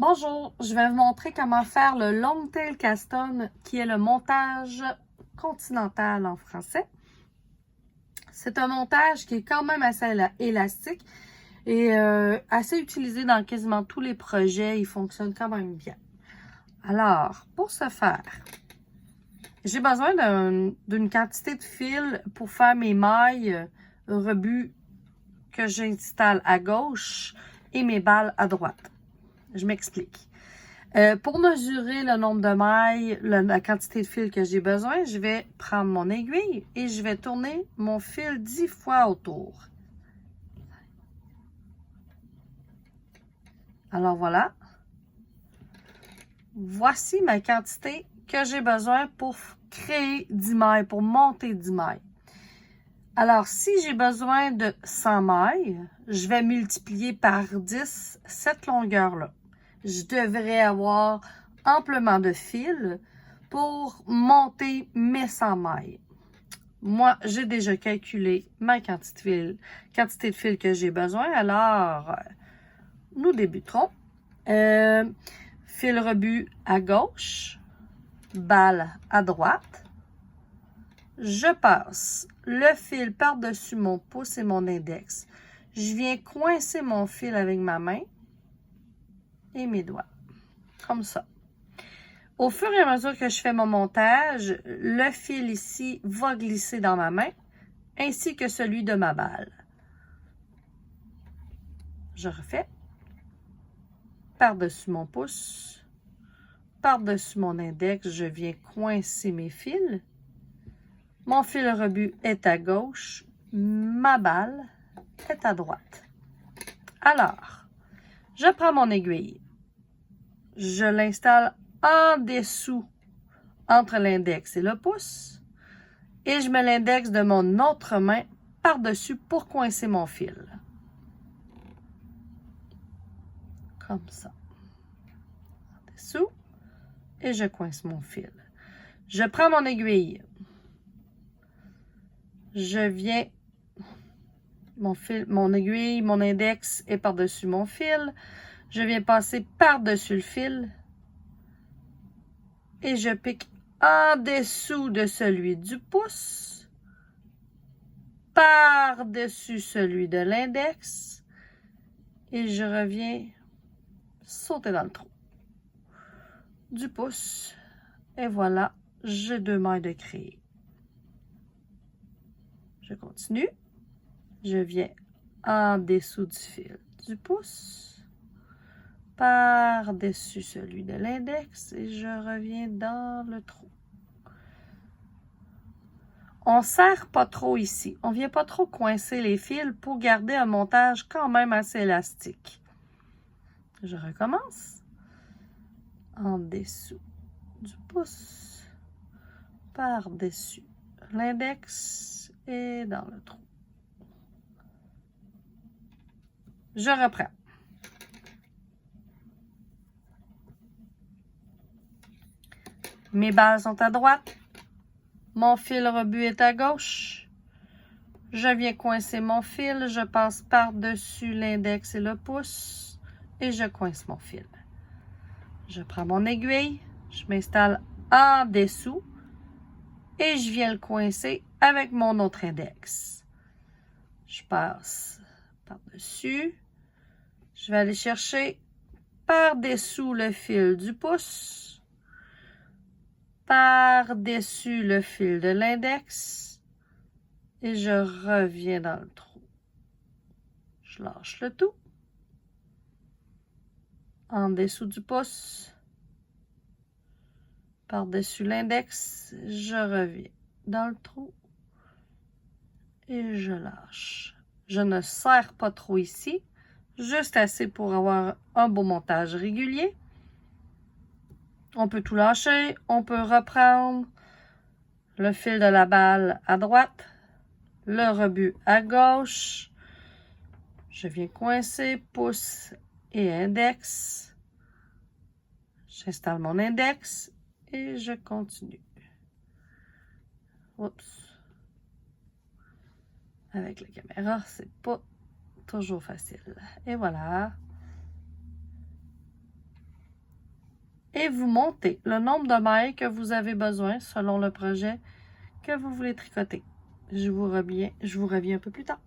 Bonjour, je vais vous montrer comment faire le Longtail Caston, qui est le montage continental en français. C'est un montage qui est quand même assez élastique et assez utilisé dans quasiment tous les projets. Il fonctionne quand même bien. Alors, pour ce faire, j'ai besoin d'une quantité de fil pour faire mes mailles rebut que j'installe à gauche et mes balles à droite. Je m'explique. Pour mesurer le nombre de mailles, la quantité de fil que j'ai besoin, je vais prendre mon aiguille et je vais tourner mon fil 10 fois autour. Alors voilà. Voici ma quantité que j'ai besoin pour créer 10 mailles, pour monter 10 mailles. Alors, si j'ai besoin de 100 mailles, je vais multiplier par 10 cette longueur-là. Je devrais avoir amplement de fil pour monter mes 100 mailles. Moi, j'ai déjà calculé ma quantité de fil que j'ai besoin. Alors, nous débuterons. Fil rebut à gauche, balle à droite. Je passe le fil par-dessus mon pouce et mon index. Je viens coincer mon fil avec ma main et mes doigts, comme ça. Au fur et à mesure que je fais mon montage, le fil ici va glisser dans ma main, ainsi que celui de ma balle. Je refais. Par-dessus mon pouce, par-dessus mon index, je viens coincer mes fils. Mon fil rebut est à gauche, ma balle est à droite. Alors, je prends mon aiguille, je l'installe en dessous entre l'index et le pouce et je mets l'index de mon autre main par-dessus pour coincer mon fil. Comme ça. En dessous et je coince mon fil. Je prends mon aiguille. Je viens, mon aiguille, mon index est par-dessus mon fil. Je viens passer par-dessus le fil et je pique en dessous de celui du pouce, par-dessus celui de l'index et je reviens sauter dans le trou du pouce. Et voilà, j'ai 2 mailles de créer. Je continue. Je viens en dessous du fil du pouce, par-dessus celui de l'index et je reviens dans le trou. On ne serre pas trop ici. On ne vient pas trop coincer les fils pour garder un montage quand même assez élastique. Je recommence. En dessous du pouce, par-dessus l'index et dans le trou. Je reprends. Mes balles sont à droite. Mon fil rebut est à gauche. Je viens coincer mon fil. Je passe par-dessus l'index et le pouce. Et je coince mon fil. Je prends mon aiguille. Je m'installe en dessous. Et je viens le coincer avec mon autre index. Je passe par-dessus. Je vais aller chercher par-dessous le fil du pouce, par-dessus le fil de l'index et je reviens dans le trou. Je lâche le tout. En dessous du pouce, par-dessus l'index, je reviens dans le trou et je lâche. Je ne serre pas trop ici, juste assez pour avoir un beau montage régulier. On peut tout lâcher, on peut reprendre le fil de la balle à droite, le rebut à gauche. Je viens coincer pouce et index. J'installe mon index et je continue. Oups. Avec la caméra, c'est pas toujours facile. Et voilà. et vous montez le nombre de mailles que vous avez besoin selon le projet que vous voulez tricoter. Je vous reviens un peu plus tard.